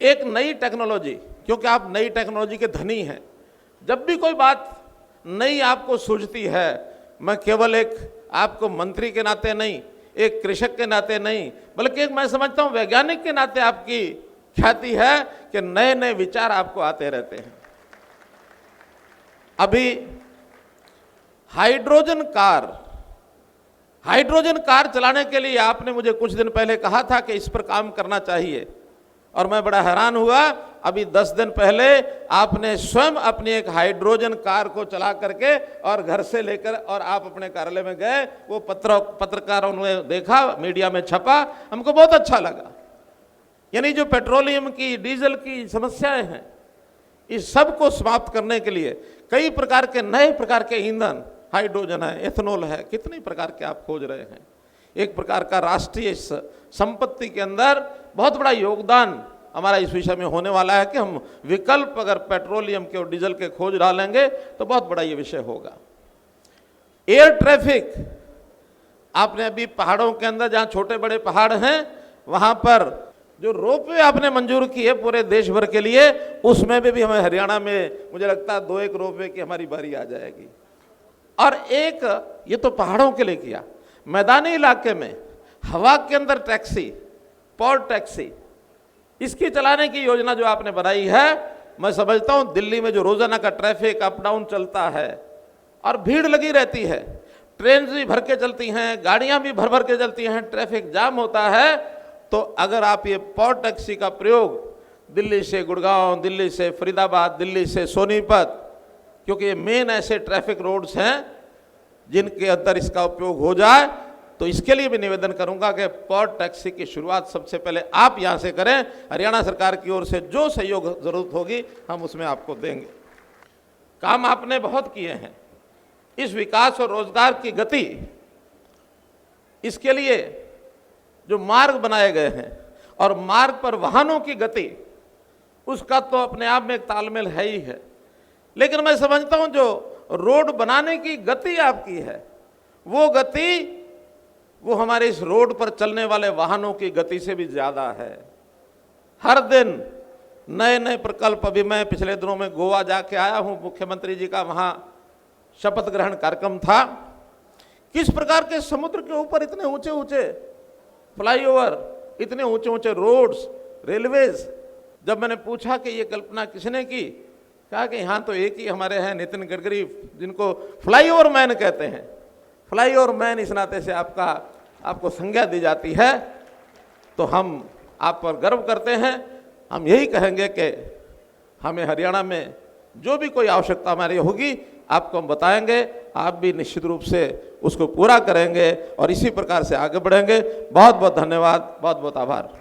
एक नई टेक्नोलॉजी, क्योंकि आप नई टेक्नोलॉजी के धनी हैं, जब भी कोई बात नई आपको सूझती है, मैं केवल एक आपको मंत्री के नाते नहीं, एक कृषक के नाते नहीं, बल्कि एक मैं समझता हूं वैज्ञानिक के नाते आपकी ख्याति है कि नए नए विचार आपको आते रहते हैं। अभी हाइड्रोजन कार चलाने के लिए आपने मुझे कुछ दिन पहले कहा था कि इस पर काम करना चाहिए, और मैं बड़ा हैरान हुआ। अभी 10 दिन पहले आपने स्वयं अपनी एक हाइड्रोजन कार को चला करके और घर से लेकर और आप अपने कार्यालय में गए, वो पत्रकारों ने देखा, मीडिया में छपा, हमको बहुत अच्छा लगा। यानी जो पेट्रोलियम की, डीजल की समस्याएं हैं, इस सब को समाप्त करने के लिए कई प्रकार के नए प्रकार के ईंधन, हाइड्रोजन है, एथेनॉल है, कितने प्रकार के आप खोज रहे हैं। एक प्रकार का राष्ट्रीय संपत्ति के अंदर बहुत बड़ा योगदान हमारा इस विषय में होने वाला है कि हम विकल्प अगर पेट्रोलियम के और डीजल के खोज डालेंगे तो बहुत बड़ा ये विषय होगा। एयर ट्रैफिक, आपने अभी पहाड़ों के अंदर जहां छोटे बड़े पहाड़ हैं वहां पर जो रोपवे आपने मंजूर की है पूरे देश भर के लिए, उसमें भी हमें हरियाणा में मुझे लगता है 2-1 रोपवे की हमारी बारी आ जाएगी। और एक ये तो पहाड़ों के लिए किया, मैदानी इलाके में हवा के अंदर टैक्सी, पॉड टैक्सी, इसकी चलाने की योजना जो आपने बनाई है, मैं समझता हूं दिल्ली में जो रोजाना का ट्रैफिक अप डाउन चलता है और भीड़ लगी रहती है, ट्रेन भी भर के चलती हैं, गाड़ियां भी भर भर के चलती हैं, ट्रैफिक जाम होता है, तो अगर आप ये पॉड टैक्सी का प्रयोग दिल्ली से गुड़गांव, दिल्ली से फरीदाबाद, दिल्ली से सोनीपत, क्योंकि ये मेन ऐसे ट्रैफिक रोड्स हैं जिनके अंदर इसका उपयोग हो जाए, तो इसके लिए भी निवेदन करूंगा कि पॉड टैक्सी की शुरुआत सबसे पहले आप यहां से करें। हरियाणा सरकार की ओर से जो सहयोग जरूरत होगी हम उसमें आपको देंगे। काम आपने बहुत किए हैं, इस विकास और रोजगार की गति, इसके लिए जो मार्ग बनाए गए हैं और मार्ग पर वाहनों की गति, उसका तो अपने आप में एक तालमेल है ही है, लेकिन मैं समझता हूं जो रोड बनाने की गति आपकी है, वो गति वो हमारे इस रोड पर चलने वाले वाहनों की गति से भी ज्यादा है। हर दिन नए नए प्रकल्प, अभी मैं पिछले दिनों में गोवा जाके आया हूं, मुख्यमंत्री जी का वहां शपथ ग्रहण कार्यक्रम था। किस प्रकार के समुद्र के ऊपर इतने ऊंचे ऊंचे फ्लाईओवर, इतने ऊंचे ऊंचे रोड्स, रेलवेज। जब मैंने पूछा कि ये कल्पना किसने की, कहा कि यहाँ तो एक ही हमारे हैं, नितिन गडकरी, जिनको फ्लाईओवर मैन कहते हैं। फ्लाईओवर मैन इस नाते से आपको संज्ञा दी जाती है, तो हम आप पर गर्व करते हैं। हम यही कहेंगे कि हमें हरियाणा में जो भी कोई आवश्यकता हमारी होगी आपको हम बताएंगे, आप भी निश्चित रूप से उसको पूरा करेंगे और इसी प्रकार से आगे बढ़ेंगे। बहुत बहुत धन्यवाद, बहुत बहुत आभार।